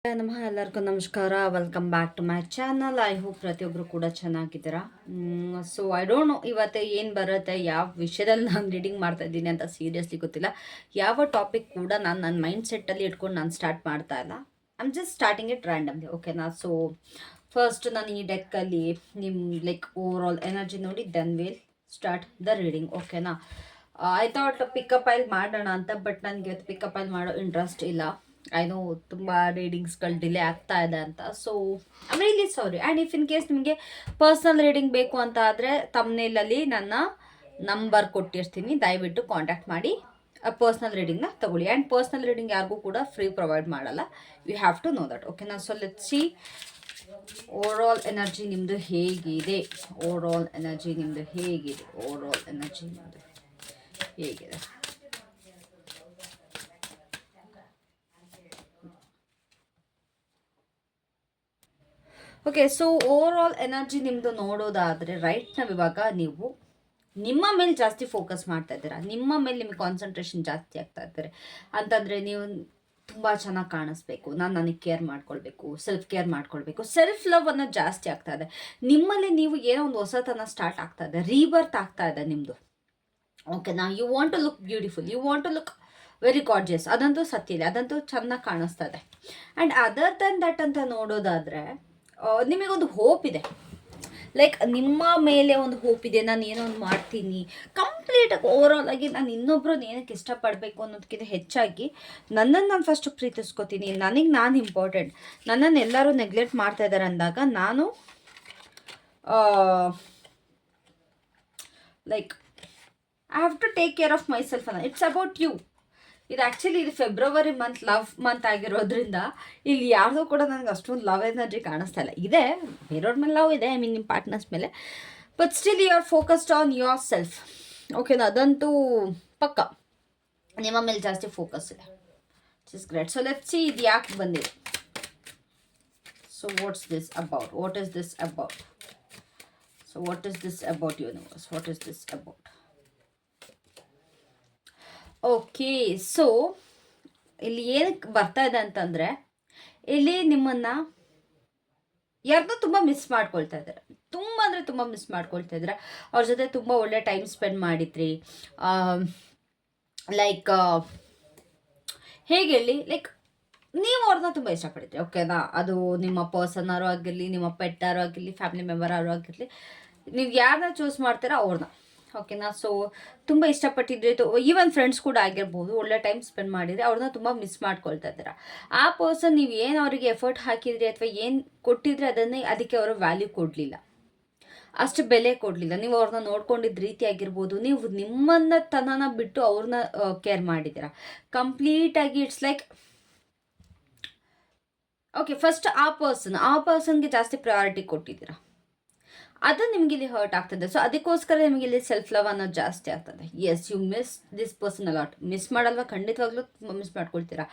ನಮಃ ಎಲ್ಲರಿಗೂ ನಮಸ್ಕಾರ. Welcome back to my channel. I hope ಪ್ರತಿಯೊಬ್ಬರು ಕೂಡ ಚೆನ್ನಾಗಿದ್ದೀರಾ. ಸೊ ಐ ಡೋಂಟ್ ನೋ ಇವತ್ತು ಏನು ಬರುತ್ತೆ, ಯಾವ ವಿಷಯದಲ್ಲಿ ನಾನು ರೀಡಿಂಗ್ ಮಾಡ್ತಾ ಇದ್ದೀನಿ ಅಂತ ಸೀರಿಯಸ್ಲಿ ಗೊತ್ತಿಲ್ಲ. ಯಾವ ಟಾಪಿಕ್ ಕೂಡ ನಾನು ನನ್ನ ಮೈಂಡ್ ಸೆಟ್ಟಲ್ಲಿ ಇಟ್ಕೊಂಡು ನಾನು ಸ್ಟಾರ್ಟ್ ಮಾಡ್ತಾ ಇಲ್ಲ. I am just starting it randomly, ಓಕೆನಾ. ಸೊ ಫಸ್ಟ್ ನಾನು ಈ ಡೆಕ್ಕಲ್ಲಿ ನಿಮ್ಮ ಲೈಕ್ ಓವರ್ ಆಲ್ ಎನರ್ಜಿ ನೋಡಿ then will start the reading, ಓಕೆನಾ. ಐ ಥಾಟ್ ಪಿಕಪ್ ಐಲ್ ಮಾಡೋಣ ಅಂತ, ಬಟ್ ನನಗೆ ಇವತ್ತು ಪಿಕಪ್ ಐಲ್ ಮಾಡೋ ಇಂಟ್ರೆಸ್ಟ್ ಇಲ್ಲ. ಐ ನೋ ತುಂಬ ರೀಡಿಂಗ್ಸ್ಗಳು ಡಿಲೇ ಆಗ್ತಾ ಇದೆ ಅಂತ. So I'm really sorry. And if in case ನಿಮಗೆ ಪರ್ಸ್ನಲ್ ರೀಡಿಂಗ್ ಬೇಕು ಅಂತ ಆದರೆ ತಮ್ನೇಲಲ್ಲಿ ನನ್ನ ನಂಬರ್ ಕೊಟ್ಟಿರ್ತೀನಿ, ದಯವಿಟ್ಟು ಕಾಂಟ್ಯಾಕ್ಟ್ ಮಾಡಿ ಪರ್ಸ್ನಲ್ ರೀಡಿಂಗ್ನ ತಗೊಳ್ಳಿ. ಆ್ಯಂಡ್ ಪರ್ಸ್ನಲ್ ರೀಡಿಂಗ್ ಯಾರಿಗೂ ಕೂಡ ಫ್ರೀ ಪ್ರೊವೈಡ್ ಮಾಡಲ್ಲ. You have to know that, ಓಕೆನಾ. So let's see over all energy ನಿಮ್ಮದು ಹೇಗಿದೆ. ಓವರ್ ಆಲ್ ಎನರ್ಜಿ ನಿಮ್ಮದು ಹೇಗಿದೆ. ಓವರ್ ಆಲ್ ಎನರ್ಜಿ ನಿಮ್ಮದು ಹೇಗಿದೆ. Okay, so over all energy ನಿಮ್ಮದು ನೋಡೋದಾದರೆ ರೈಟ್ನ ಇವಾಗ ನೀವು ನಿಮ್ಮ ಮೇಲೆ ಜಾಸ್ತಿ ಫೋಕಸ್ ಮಾಡ್ತಾ ಇದ್ದೀರಾ. ನಿಮ್ಮ ಮೇಲೆ ನಿಮಗೆ ಕಾನ್ಸಂಟ್ರೇಷನ್ ಜಾಸ್ತಿ ಆಗ್ತಾ ಇದ್ದಾರೆ ಅಂತಂದರೆ ನೀವು ತುಂಬ ಚೆನ್ನಾಗಿ ಕಾಣಿಸ್ಬೇಕು, ನನಗೆ ಕೇರ್ ಮಾಡ್ಕೊಳ್ಬೇಕು, ಸೆಲ್ಫ್ ಕೇರ್ ಮಾಡ್ಕೊಳ್ಬೇಕು, ಸೆಲ್ಫ್ ಲವ್ ಅನ್ನೋದು ಜಾಸ್ತಿ ಆಗ್ತಾ ಇದೆ ನಿಮ್ಮಲ್ಲಿ. ನೀವು ಏನೋ ಒಂದು ಹೊಸತನ ಸ್ಟಾರ್ಟ್ ಆಗ್ತಾ ಇದೆ, ರೀಬರ್ತ್ ಆಗ್ತಾ ಇದೆ ನಿಮ್ಮದು, ಓಕೆನಾ. You want to look beautiful, you want to look very gorgeous. ಅದಂತೂ ಸತ್ಯ ಇದೆ, ಅದಂತೂ ಚೆನ್ನಾಗಿ ಕಾಣಿಸ್ತಾ ಇದೆ. ಆ್ಯಂಡ್ ಅದರ್ ದನ್ ದಟ್ ಅಂತ ನೋಡೋದಾದರೆ ನಿಮಗೊಂದು ಹೋಪ್ ಇದೆ. ಲೈಕ್ ನಿಮ್ಮ ಮೇಲೆ ಒಂದು ಹೋಪ್ ಇದೆ, ನಾನು ಏನೋ ಒಂದು ಮಾಡ್ತೀನಿ ಕಂಪ್ಲೀಟಾಗಿ ಓವರಾಲ್ ಆಗಿ. ನಾನು ಇನ್ನೊಬ್ರು ಏನಕ್ಕೆ ಇಷ್ಟಪಡಬೇಕು ಅನ್ನೋದಕ್ಕಿಂತ ಹೆಚ್ಚಾಗಿ ನನ್ನನ್ನು ನಾನು ಫಸ್ಟ್ ಪ್ರೀತಿಸ್ಕೋತೀನಿ. ನನಗೆ ನಾನು ಇಂಪಾರ್ಟೆಂಟ್. ನನ್ನನ್ನು ಎಲ್ಲರೂ ನೆಗ್ಲೆಕ್ಟ್ ಮಾಡ್ತಾ ಇದ್ದಾರೆ ಅಂದಾಗ ನಾನು like I have to take care of myself ಅನ್ನೋ. It's about you. ಇದು ಆ್ಯಕ್ಚುಲಿ ಇದು ಫೆಬ್ರವರಿ ಮಂತ್, ಲವ್ ಮಂತ್ ಆಗಿರೋದ್ರಿಂದ ಇಲ್ಲಿ ಯಾರ್ದೂ ಕೂಡ ನನಗೆ ಅಷ್ಟೊಂದು ಲವ್ ಎನರ್ಜಿ ಕಾಣಿಸ್ತಾ ಇಲ್ಲ. ಇದೆ ಬೇರೆಯವ್ರ ಮೇಲೆ ಲವ್ ಇದೆ, ಐ ಮೀನ್ ನಿಮ್ಮ ಪಾರ್ಟ್ನರ್ಸ್ ಮೇಲೆ, but still you are focused on yourself, ಓಕೆನಾ. ಅದಂತೂ ಪಕ್ಕ ನಿಮ್ಮ ಮೇಲೆ ಜಾಸ್ತಿ ಫೋಕಸ್ ಇದೆ. It's great. So let's see ಇದು ಯಾಕೆ ಬಂದಿದೆ. So what's this about, what is this about. So what is this about universe, what is this about. Okay, so ಇಲ್ಲಿ ಏನಕ್ಕೆ ಬರ್ತಾ ಇದೆ ಅಂತಂದರೆ, ಇಲ್ಲಿ ನಿಮ್ಮನ್ನು ಯಾರನ್ನೂ ತುಂಬ ಮಿಸ್ ಮಾಡ್ಕೊಳ್ತಾ ಇದ್ದಾರೆ. ತುಂಬ ಅಂದರೆ ತುಂಬ ಮಿಸ್ ಮಾಡ್ಕೊಳ್ತಾ ಇದ್ದಾರೆ. ಅವ್ರ ಜೊತೆ ತುಂಬ ಒಳ್ಳೆ ಟೈಮ್ ಸ್ಪೆಂಡ್ ಮಾಡಿದ್ರಿ. ಲೈಕ್ ಹೇಗೆ ಹೇಳಿ, ಲೈಕ್ ನೀವು ಅವ್ರನ್ನ ತುಂಬ ಇಷ್ಟಪಡಿದ್ರಿ, ಓಕೆನಾ. ಅದು ನಿಮ್ಮ ಪರ್ಸನ್ನಾರು ಆಗಿರಲಿ, ನಿಮ್ಮ ಪೆಟ್ಟಾರು ಆಗಿರಲಿ, ಫ್ಯಾಮಿಲಿ ಮೆಂಬರಾರು ಆಗಿರಲಿ, ನೀವು ಯಾರನ್ನ ಚೂಸ್ ಮಾಡ್ತೀರಾ ಅವ್ರನ್ನ, ಓಕೆನಾ. ಸೊ ತುಂಬ ಇಷ್ಟಪಟ್ಟಿದ್ರಿ. ಈವನ್ ಫ್ರೆಂಡ್ಸ್ ಕೂಡ ಆಗಿರ್ಬೋದು, ಒಳ್ಳೆ ಟೈಮ್ ಸ್ಪೆಂಡ್ ಮಾಡಿದರೆ ಅವ್ರನ್ನ ತುಂಬ ಮಿಸ್ ಮಾಡ್ಕೊಳ್ತಾ ಇದ್ದೀರಾ. ಆ ಪರ್ಸನ್ ನೀವು ಏನು ಅವರಿಗೆ ಎಫರ್ಟ್ ಹಾಕಿದ್ರಿ ಅಥವಾ ಏನು ಕೊಟ್ಟಿದ್ರೆ ಅದಕ್ಕೆ ಅವರು ವ್ಯಾಲ್ಯೂ ಕೊಡಲಿಲ್ಲ, ಅಷ್ಟು ಬೆಲೆ ಕೊಡಲಿಲ್ಲ. ನೀವು ಅವ್ರನ್ನ ನೋಡ್ಕೊಂಡಿದ್ದ ರೀತಿ ಆಗಿರ್ಬೋದು, ನೀವು ನಿಮ್ಮನ್ನ ತನನ ಬಿಟ್ಟು ಅವ್ರನ್ನ ಕೇರ್ ಮಾಡಿದ್ದೀರಾ ಕಂಪ್ಲೀಟಾಗಿ. ಇಟ್ಸ್ ಲೈಕ್ ಓಕೆ, ಫಸ್ಟ್ ಆ ಪರ್ಸನ್ಗೆ ಜಾಸ್ತಿ ಪ್ರಯಾರಿಟಿ ಕೊಟ್ಟಿದ್ದೀರಾ, ಅದು ನಿಮಗೆ ಇಲ್ಲಿ ಹರ್ಟ್ ಆಗ್ತದೆ. ಸೊ ಅದಕ್ಕೋಸ್ಕರ ನಿಮಗೆ ಇಲ್ಲಿ ಸೆಲ್ಫ್ ಲವ್ ಅನ್ನೋದು ಜಾಸ್ತಿ ಆಗ್ತದೆ. Yes, you miss this person a lot. Miss ಮಾಡಲ್ವಾ? ಖಂಡಿತವಾಗ್ಲೂ ತುಂಬ ಮಿಸ್ ಮಾಡ್ಕೊಳ್ತೀರಾ.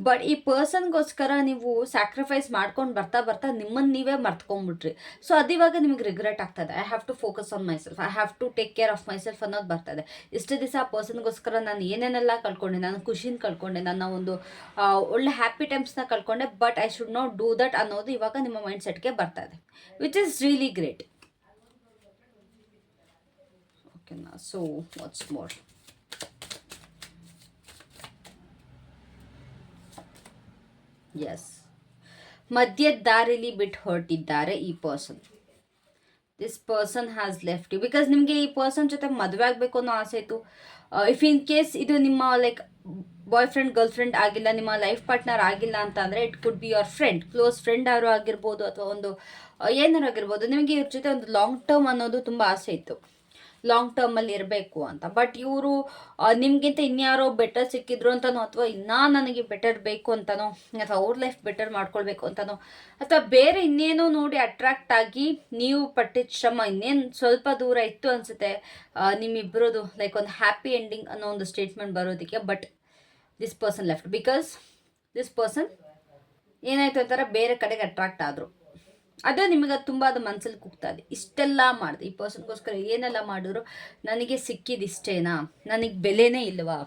ಬಟ್ ಈ ಪರ್ಸನ್ಗೋಸ್ಕರ ನೀವು ಸ್ಯಾಕ್ರಿಫೈಸ್ ಮಾಡ್ಕೊಂಡು ಬರ್ತಾ ಬರ್ತಾ ನಿಮ್ಮನ್ನು ನೀವೇ ಮರ್ತ್ಕೊಂಡ್ಬಿಟ್ರಿ. ಸೊ ಅದಿವಾಗ ನಿಮಗೆ ರಿಗ್ರೆಟ್ ಆಗ್ತದೆ. I have to focus on myself, I have to take care of myself ಅನ್ನೋದು ಬರ್ತದೆ. ಇಷ್ಟು ದಿವಸ ಆ ಪರ್ಸನ್ಗೋಸ್ಕರ ನಾನು ಏನೇನೆಲ್ಲ ಕಳ್ಕೊಂಡೆ, ನಾನು ಖುಷಿನ ಕಳ್ಕೊಂಡೆ, ನನ್ನ ಒಂದು ಒಳ್ಳೆ ಹ್ಯಾಪಿ ಟೈಮ್ಸ್ನ ಕಳ್ಕೊಂಡೆ, but I should not do that ಅನ್ನೋದು ಇವಾಗ ನಿಮ್ಮ ಮೈಂಡ್ ಸೆಟ್ಗೆ ಬರ್ತಾ ಇದೆ, which is really great. Now, so what's more? Yes, ಮಧ್ಯ ದಾರಿಲಿ ಬಿಟ್ಟು ಹೊರಟಿದ್ದಾರೆ ಈ person. This person has left you because ನಿಮಗೆ ಈ ಪರ್ಸನ್ ಜೊತೆ ಮದುವೆ ಆಗಬೇಕು ಅನ್ನೋ ಆಸೆ ಇತ್ತು. ಇಫ್ ಇನ್ ಕೇಸ್ ಇದು ನಿಮ್ಮ like boy friend girl friend ಆಗಿಲ್ಲ, ನಿಮ್ಮ ಲೈಫ್ ಪಾರ್ಟ್ನರ್ ಆಗಿಲ್ಲ ಅಂತ ಅಂದರೆ it could be your friend, close friend ಯಾರು ಆಗಿರ್ಬೋದು, ಅಥವಾ ಒಂದು ಏನಾರು ಆಗಿರ್ಬೋದು. ನಿಮಗೆ ಇವ್ರ ಜೊತೆ ಒಂದು ಲಾಂಗ್ ಟರ್ಮ್ ಅನ್ನೋದು ತುಂಬ ಆಸೆ ಇತ್ತು, ಲಾಂಗ್ ಟರ್ಮಲ್ಲಿ ಇರಬೇಕು ಅಂತ. ಬಟ್ ಇವರು ನಿಮಗಿಂತ ಇನ್ಯಾರೋ ಬೆಟರ್ ಸಿಕ್ಕಿದ್ರು ಅಂತನೋ, ಅಥವಾ ಇನ್ನೂ ನನಗೆ ಬೆಟರ್ ಬೇಕು ಅಂತನೋ, ಅಥವಾ ಅವ್ರ ಲೈಫ್ ಬೆಟರ್ ಮಾಡ್ಕೊಳ್ಬೇಕು ಅಂತನೋ, ಅಥವಾ ಬೇರೆ ಇನ್ನೇನೋ ನೋಡಿ ಅಟ್ರಾಕ್ಟ್ ಆಗಿ ನೀವು ಪಟ್ಟಿದ ಶ್ರಮ ಇನ್ನೇನು ಸ್ವಲ್ಪ ದೂರ ಇತ್ತು ಅನಿಸುತ್ತೆ ನಿಮ್ಮಿಬ್ಬರದು ಲೈಕ್ ಒಂದು ಹ್ಯಾಪಿ ಎಂಡಿಂಗ್ ಅನ್ನೋ ಒಂದು ಸ್ಟೇಟ್ಮೆಂಟ್ ಬರೋದಕ್ಕೆ. But this person left because this person ಏನಾಯಿತು ಅಂತಾರೆ, ಬೇರೆ ಕಡೆಗೆ ಅಟ್ರಾಕ್ಟ್ ಆದರು. ಅದು ನಿಮಗೆ ತುಂಬ ಅದು ಮನಸ್ಸಲ್ಲಿ ಕೂಗ್ತದೆ. ಇಷ್ಟೆಲ್ಲ ಮಾಡಿದೆ ಈ ಪರ್ಸನ್ಗೋಸ್ಕರ, ಏನೆಲ್ಲ ಮಾಡಿದ್ರು ನನಗೆ ಸಿಕ್ಕಿದಿಷ್ಟೇನಾ, ನನಗೆ ಬೆಲೆನೇ ಇಲ್ವಾ,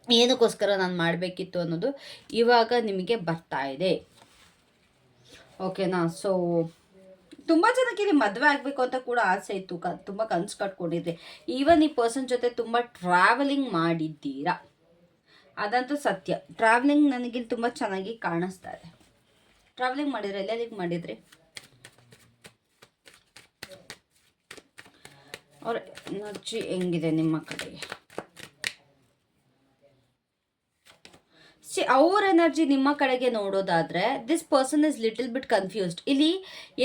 ಏನಕ್ಕೋಸ್ಕರ ನಾನು ಮಾಡಬೇಕಿತ್ತು ಅನ್ನೋದು ಇವಾಗ ನಿಮಗೆ ಬರ್ತಾ ಇದೆ. ಓಕೆನಾ. ಸೊ ತುಂಬ ಜನಕ್ಕೆ ಇಲ್ಲಿ ಮದುವೆ ಆಗಬೇಕು ಅಂತ ಕೂಡ ಆಸೆ ಇತ್ತು, ತುಂಬ ಕನಸು ಕಟ್ಕೊಂಡಿದ್ದೆ. ಈವನ್ ಈ ಪರ್ಸನ್ ಜೊತೆ ತುಂಬ ಟ್ರಾವೆಲಿಂಗ್ ಮಾಡಿದ್ದೀರಾ, ಅದಂತೂ ಸತ್ಯ. ಟ್ರಾವೆಲಿಂಗ್ ನನಗಿಲ್ಲಿ ತುಂಬ ಚೆನ್ನಾಗಿ ಕಾಣಿಸ್ತಾ ಇದೆ. ಟ್ರಾವೆಲಿಂಗ್ ಮಾಡಿದ್ರೆ ಎಲ್ಲೆಲ್ಲಿಗೆ ಮಾಡಿದ್ರಿ? ಅವ್ರ ಎನರ್ಜಿ ಹೆಂಗಿದೆ ನಿಮ್ಮ ಕಡೆಗೆ? ಅವ್ರ ಎನರ್ಜಿ ನಿಮ್ಮ ಕಡೆಗೆ ನೋಡೋದಾದ್ರೆ this person is little bit confused. ಇಲ್ಲಿ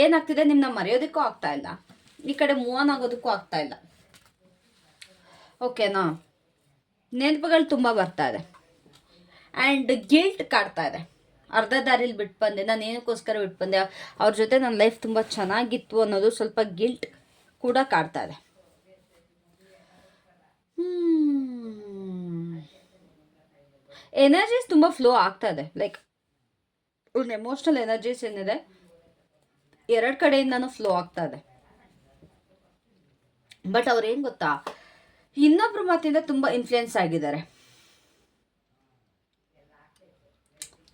ಏನಾಗ್ತಿದೆ, ನಿಮ್ಮನ್ನ ಮರೆಯೋದಕ್ಕೂ ಆಗ್ತಾ ಇಲ್ಲ, ಈ ಕಡೆ ಮೂವ್ ಆನ್ ಆಗೋದಕ್ಕೂ ಆಗ್ತಾ ಇಲ್ಲ. ಓಕೆನಾ. ನೆನಪುಗಳು ತುಂಬ ಬರ್ತಾ ಇದೆ ಆ್ಯಂಡ್ ಗಿಲ್ಟ್ ಕಾಡ್ತಾ ಇದೆ. ಅರ್ಧ ದಾರಿಲಿ ಬಿಟ್ಟು ಬಂದೆ, ನಾನು ಏನಕ್ಕೋಸ್ಕರ ಬಿಟ್ಟು ಬಂದೆ, ಅವ್ರ ಜೊತೆ ನನ್ನ ಲೈಫ್ ತುಂಬ ಚೆನ್ನಾಗಿತ್ತು ಅನ್ನೋದು ಸ್ವಲ್ಪ ಗಿಲ್ಟ್ ಕೂಡ ಕಾಡ್ತಾ ಇದೆ. ಎನರ್ಜೀಸ್ ತುಂಬ ಫ್ಲೋ ಆಗ್ತಾ ಇದೆ. ಲೈಕ್ ಒಂದು ಎಮೋಷ್ನಲ್ ಎನರ್ಜೀಸ್ ಏನಿದೆ ಎರಡು ಕಡೆಯಿಂದನೂ ಫ್ಲೋ ಆಗ್ತಾ ಇದೆ. ಬಟ್ ಅವ್ರೇನು ಗೊತ್ತಾ, ಇನ್ನೊಬ್ರ ಮಾತಿಂದ ತುಂಬ ಇನ್ಫ್ಲುಯೆನ್ಸ್ ಆಗಿದ್ದಾರೆ.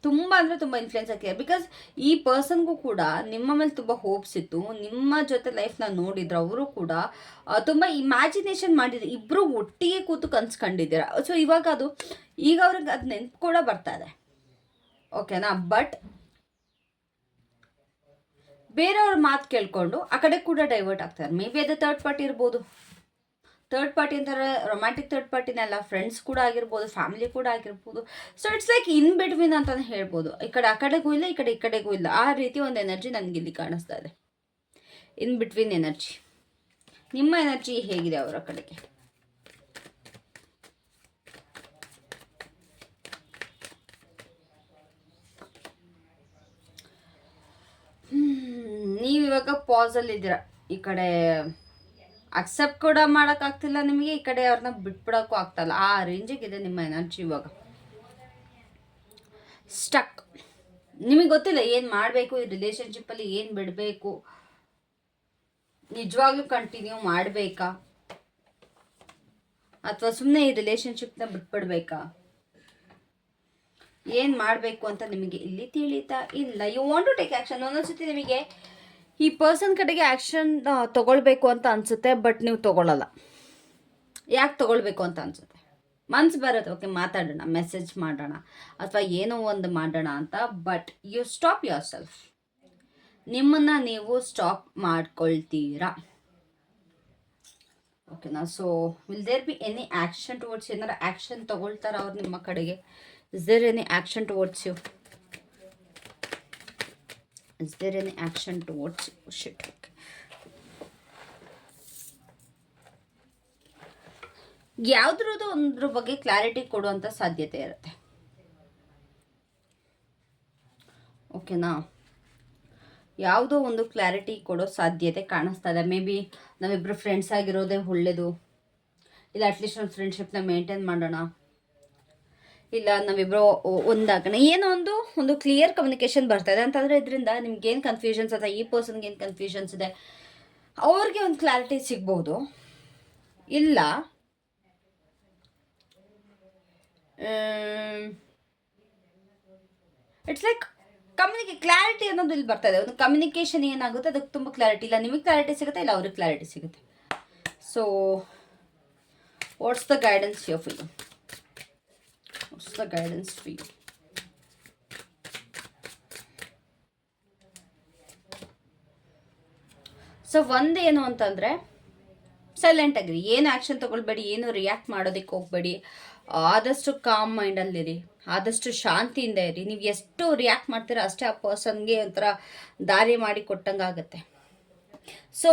ತುಂಬ ಅಂದರೆ ತುಂಬ ಇನ್ಫ್ಲುಯೆನ್ಸ್ ಆಗಿದ್ದಾರೆ. ಬಿಕಾಸ್ ಈ ಪರ್ಸನ್ಗೂ ಕೂಡ ನಿಮ್ಮ ಮೇಲೆ ತುಂಬ ಹೋಪ್ಸ್ ಇತ್ತು, ನಿಮ್ಮ ಜೊತೆ ಲೈಫ್ನ ನೋಡಿದ್ರು. ಅವರು ಕೂಡ ತುಂಬ ಇಮ್ಯಾಜಿನೇಷನ್ ಮಾಡಿದ್ರು, ಇಬ್ಬರು ಒಟ್ಟಿಗೆ ಕೂತು ಕನ್ಸು ಕಂಡಿದ್ದೀರಾ. ಸೊ ಇವಾಗ ಈಗ ಅವ್ರಿಗೆ ಅದು ನೆನ್ಪು ಕೂಡ ಬರ್ತಾ ಇದೆ. ಓಕೆನಾ. ಬಟ್ ಬೇರೆಯವ್ರ ಮಾತು ಕೇಳ್ಕೊಂಡು ಆ ಕಡೆ ಕೂಡ ಡೈವರ್ಟ್ ಆಗ್ತಾರೆ. ಮೇ ಬಿ ಅದು ಥರ್ಡ್ ಪಾರ್ಟಿ ಇರ್ಬೋದು. ಥರ್ಡ್ ಪಾರ್ಟಿ ಅಂತಾರೆ, ರೊಮ್ಯಾಂಟಿಕ್ ಥರ್ಡ್ ಪಾರ್ಟಿನೆಲ್ಲ ಫ್ರೆಂಡ್ಸ್ ಕೂಡ ಆಗಿರ್ಬೋದು, ಫ್ಯಾಮಿಲಿ ಕೂಡ ಆಗಿರ್ಬೋದು. So it's like in between ಅಂತಾನೆ ಹೇಳ್ಬೋದು. ಈ ಕಡೆ ಆ ಕಡೆಗೂ ಇಲ್ಲ, ಈ ಕಡೆಗೂ ಇಲ್ಲ. ಆ ರೀತಿ ಒಂದು ಎನರ್ಜಿ ನನಗೆ ಇಲ್ಲಿ ಕಾಣಿಸ್ತಾ ಇದೆ, ಇನ್ ಬಿಟ್ವೀನ್ ಎನರ್ಜಿ. ನಿಮ್ಮ ಎನರ್ಜಿ ಹೇಗಿದೆ ಅವರ ಕಡೆಗೆ? ನೀವಿವಾಗ ಪಾಸಲ್ಲಿದ್ದೀರಾ. ಈ ಕಡೆ ಅಕ್ಸೆಪ್ಟ್ ಕೂಡ ಮಾಡೋಕ್ಕಾಗ್ತಿಲ್ಲ ನಿಮಗೆ, ಈ ಕಡೆ ಅವ್ರನ್ನ ಬಿಟ್ಬಿಡೋಕ್ಕೂ ಆಗ್ತಾಯಿಲ್ಲ. ಆ ರೇಂಜಿಗಿದೆ ನಿಮ್ಮ ಎನರ್ಜಿ ಇವಾಗ. ಸ್ಟಕ್. ನಿಮಗೆ ಗೊತ್ತಿಲ್ಲ ಏನು ಮಾಡಬೇಕು ಈ ರಿಲೇಷನ್ಶಿಪ್ಪಲ್ಲಿ, ಏನು ಬಿಡಬೇಕು, ನಿಜವಾಗ್ಲೂ ಕಂಟಿನ್ಯೂ ಮಾಡಬೇಕಾ ಅಥವಾ ಸುಮ್ಮನೆ ಈ ರಿಲೇಷನ್ಶಿಪ್ನ ಬಿಟ್ಬಿಡ್ಬೇಕಾ, ಏನು ಮಾಡಬೇಕು ಅಂತ ನಿಮಗೆ ಇಲ್ಲಿ ತಿಳಿತಾ ಇಲ್ಲ. You want to take action. ಒಂದೊಂದ್ಸತಿ ನಿಮಗೆ ಈ ಪರ್ಸನ್ ಕಡೆಗೆ ಆ್ಯಕ್ಷನ್ ತೊಗೊಳ್ಬೇಕು ಅಂತ ಅನಿಸುತ್ತೆ, ಬಟ್ ನೀವು ತೊಗೊಳ್ಳಲ್ಲ. ಯಾಕೆ ತೊಗೊಳ್ಬೇಕು ಅಂತ ಅನಿಸುತ್ತೆ? ಮನ್ಸು ಬರುತ್ತೆ, ಓಕೆ ಮಾತಾಡೋಣ, ಮೆಸೇಜ್ ಮಾಡೋಣ ಅಥವಾ ಏನೋ ಒಂದು ಮಾಡೋಣ ಅಂತ. But you stop yourself. ನಿಮ್ಮನ್ನು ನೀವು ಸ್ಟಾಪ್ ಮಾಡ್ಕೊಳ್ತೀರಾ. ಓಕೆನಾ. So will there be any action towards? ಏನಾರ ಆ್ಯಕ್ಷನ್ ತೊಗೊಳ್ತಾರ ಅವ್ರು ನಿಮ್ಮ ಕಡೆಗೆ? Is there any action towards you? Is there any action towards you? Shit. ಯಾವುದ್ರದ್ದು ಒಂದ್ರ ಬಗ್ಗೆ ಕ್ಲಾರಿಟಿ ಕೊಡುವಂಥ ಸಾಧ್ಯತೆ ಇರುತ್ತೆ. ಓಕೆನಾ. ಯಾವುದೋ ಒಂದು ಕ್ಲಾರಿಟಿ ಕೊಡೋ ಸಾಧ್ಯತೆ ಕಾಣಿಸ್ತಾ ಇದೆ. ಮೇ ಬಿ ನಾವಿಬ್ಬರು ಫ್ರೆಂಡ್ಸ್ ಆಗಿರೋದೇ ಒಳ್ಳೆಯದು, ಇಲ್ಲ ಅಟ್ಲೀಸ್ಟ್ ಒಂದು ಫ್ರೆಂಡ್ಶಿಪ್ನ ಮೇಂಟೈನ್ ಮಾಡೋಣ, ಇಲ್ಲ ನಾವಿಬ್ಬರು ಒಂದಾಗೋಣ, ಏನೋ ಒಂದು ಕ್ಲಿಯರ್ ಕಮ್ಯುನಿಕೇಷನ್ ಬರ್ತಾ ಇದೆ ಅಂತಂದರೆ ಇದರಿಂದ ನಿಮ್ಗೆ ಏನು ಕನ್ಫ್ಯೂಷನ್ಸ್ ಅಥವಾ ಈ ಪರ್ಸನ್ಗೆ ಏನು ಕನ್ಫ್ಯೂಷನ್ಸ್ ಇದೆ ಅವ್ರಿಗೆ ಒಂದು ಕ್ಲಾರಿಟಿ ಸಿಗ್ಬೋದು. ಇಲ್ಲ ಇಟ್ಸ್ ಲೈಕ್ ಕ್ಲಾರಿಟಿ ಅನ್ನೋದು ಇಲ್ಲಿ ಬರ್ತಾ ಇದೆ. ಒಂದು ಕಮ್ಯುನಿಕೇಷನ್ ಏನಾಗುತ್ತೆ ಅದಕ್ಕೆ ತುಂಬ ಕ್ಲಾರಿಟಿ ಇಲ್ಲ. ನಿಮಗೆ ಕ್ಲಾರಿಟಿ ಸಿಗುತ್ತೆ, ಇಲ್ಲ ಅವ್ರಿಗೆ ಕ್ಲಾರಿಟಿ ಸಿಗುತ್ತೆ. So what's the guidance here for you? What's the guidance for you? So ಒಂದೇನು ಅಂತಂದರೆ ಸೈಲೆಂಟ್ ಆಗಿರಿ, ಏನು ಆ್ಯಕ್ಷನ್ ತೊಗೊಳ್ಬೇಡಿ, ಏನು ರಿಯಾಕ್ಟ್ ಮಾಡೋದಕ್ಕೆ ಹೋಗಬೇಡಿ. ಆದಷ್ಟು ಕಾಮ್ ಮೈಂಡಲ್ಲಿರಿ, ಆದಷ್ಟು ಶಾಂತಿಯಿಂದ ಇರಿ. ನೀವು ಎಷ್ಟು ರಿಯಾಕ್ಟ್ ಮಾಡ್ತೀರೋ ಅಷ್ಟೇ ಆ ಪರ್ಸನ್ಗೆ ಒಂಥರ ದಾರಿ ಮಾಡಿ ಕೊಟ್ಟಂಗೆ ಆಗುತ್ತೆ. So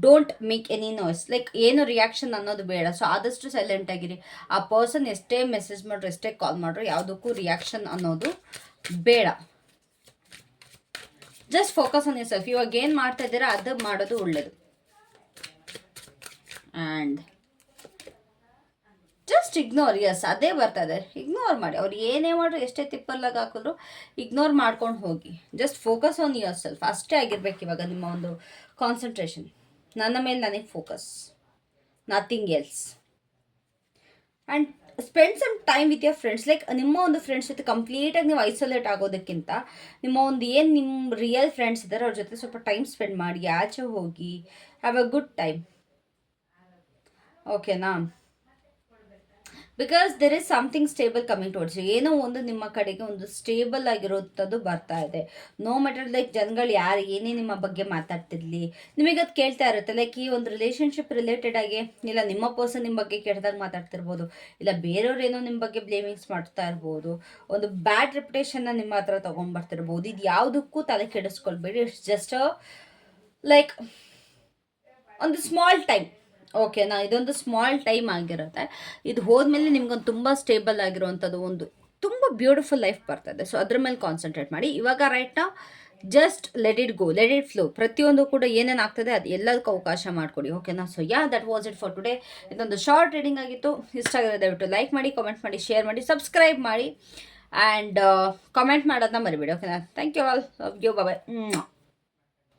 don't make any noise. Like ಏನು ರಿಯಾಕ್ಷನ್ ಅನ್ನೋದು ಬೇಡ. ಸೊ ಆದಷ್ಟು ಸೈಲೆಂಟ್ ಆಗಿರಿ. ಆ ಪರ್ಸನ್ ಎಷ್ಟೇ ಮೆಸೇಜ್ ಮಾಡ್ರು, ಎಷ್ಟೇ ಕಾಲ್ ಮಾಡ್ರು, ಯಾವುದಕ್ಕೂ ರಿಯಾಕ್ಷನ್ ಅನ್ನೋದು ಬೇಡ. Just focus on your self. ಇವಾಗ ಏನು ಮಾಡ್ತಾ ಇದ್ದೀರಾ ಅದು ಮಾಡೋದು ಒಳ್ಳೆಯದು. And just ignore. ಎಸ್, ಅದೇ ಬರ್ತಾ ಇದೆ, ಇಗ್ನೋರ್ ಮಾಡಿ. ಅವ್ರು ಏನೇ ಮಾಡ್ರು, ಎಷ್ಟೇ ತಿಪ್ಪಲ್ಲಾಗ ಹಾಕಿದ್ರು ಇಗ್ನೋರ್ ಮಾಡ್ಕೊಂಡು ಹೋಗಿ. Just focus on yourself ಅಷ್ಟೇ ಆಗಿರ್ಬೇಕು ಇವಾಗ ನಿಮ್ಮ ಒಂದು ಕಾನ್ಸಂಟ್ರೇಷನ್. ನನ್ನ ಮೇಲೆ ನನಗೆ focus, nothing else. And spend some time with your friends. Like ನಿಮ್ಮ ಒಂದು ಫ್ರೆಂಡ್ಸ್ ಜೊತೆ ಕಂಪ್ಲೀಟಾಗಿ ನೀವು ಐಸೋಲೇಟ್ ಆಗೋದಕ್ಕಿಂತ ನಿಮ್ಮ ಒಂದು ಏನು ನಿಮ್ಮ ರಿಯಲ್ ಫ್ರೆಂಡ್ಸ್ ಇದ್ದಾರೆ ಅವ್ರ ಜೊತೆ ಸ್ವಲ್ಪ ಟೈಮ್ ಸ್ಪೆಂಡ್ ಮಾಡಿ, ಆಚೆ ಹೋಗಿ, ಹ್ಯಾವ್ ಅ ಗುಡ್ ಟೈಮ್. ಓಕೆನಾ? Because there is something stable coming towards you. ಏನೋ ಒಂದು ನಿಮ್ಮ ಕಡೆಗೆ ಒಂದು ಸ್ಟೇಬಲ್ ಆಗಿರೋಂಥದ್ದು ಬರ್ತಾ ಇದೆ. ನೋ ಮ್ಯಾಟರ್ ಲೈಕ್ ಜನಗಳು ಯಾರು ಏನೇ ನಿಮ್ಮ ಬಗ್ಗೆ ಮಾತಾಡ್ತಿರ್ಲಿ, ನಿಮಗೆ ಅದು ಕೇಳ್ತಾ ಇರುತ್ತೆ. ಲೈಕ್ ಈ ಒಂದು ರಿಲೇಷನ್ಶಿಪ್ ರಿಲೇಟೆಡ್ ಆಗಿ, ಇಲ್ಲ ನಿಮ್ಮ ಪರ್ಸನ್ ನಿಮ್ಮ ಬಗ್ಗೆ ಕೆಟ್ಟದಾಗ ಮಾತಾಡ್ತಿರ್ಬೋದು, ಇಲ್ಲ ಬೇರೆಯವ್ರು ಏನೋ ನಿಮ್ಮ ಬಗ್ಗೆ ಬ್ಲೇಮಿಂಗ್ಸ್ ಮಾಡ್ತಾ ಇರ್ಬೋದು, ಒಂದು ಬ್ಯಾಡ್ ರೆಪ್ಯುಟೇಷನ್ನ ನಿಮ್ಮ ಹತ್ರ ತೊಗೊಂಡ್ಬರ್ತಿರ್ಬೋದು. ಇದು ಯಾವುದಕ್ಕೂ ತಲೆ ಕೆಡಿಸ್ಕೊಳ್ಬೇಡಿ. ಇಟ್ಸ್ ಜಸ್ಟ್ ಲೈಕ್ ಒಂದು ಸ್ಮಾಲ್ ಟೈಮ್. ಓಕೆನಾ? ಇದೊಂದು ಸ್ಮಾಲ್ ಟೈಮ್ ಆಗಿರುತ್ತೆ. ಇದು ಹೋದ್ಮೇಲೆ ನಿಮ್ಗೊಂದು ತುಂಬ ಸ್ಟೇಬಲ್ ಆಗಿರುವಂಥದ್ದು ಒಂದು ತುಂಬ ಬ್ಯೂಟಿಫುಲ್ ಲೈಫ್ ಬರ್ತದೆ. ಸೊ ಅದ್ರ ಮೇಲೆ ಕಾನ್ಸಂಟ್ರೇಟ್ ಮಾಡಿ. ಇವಾಗ ರೈಟ್ ನಾವು just let it go, let it flow. ಪ್ರತಿಯೊಂದು ಕೂಡ ಏನೇನು ಆಗ್ತದೆ ಅದು ಎಲ್ಲದಕ್ಕೂ ಅವಕಾಶ ಮಾಡಿಕೊಡಿ. ಓಕೆನಾ? So that was it for today. ಇದೊಂದು ಶಾರ್ಟ್ ರೀಡಿಂಗ್ ಆಗಿತ್ತು. ಇಷ್ಟ ಆಗಿದೆ ದಯವಿಟ್ಟು ಲೈಕ್ ಮಾಡಿ, ಕಾಮೆಂಟ್ ಮಾಡಿ, ಶೇರ್ ಮಾಡಿ, ಸಬ್ಸ್ಕ್ರೈಬ್ ಮಾಡಿ ಆ್ಯಂಡ್ ಕಾಮೆಂಟ್ ಮಾಡೋದನ್ನ ಮರಿಬೇಡಿ. ಓಕೆನಾ? Thank you all. Love you. Bye.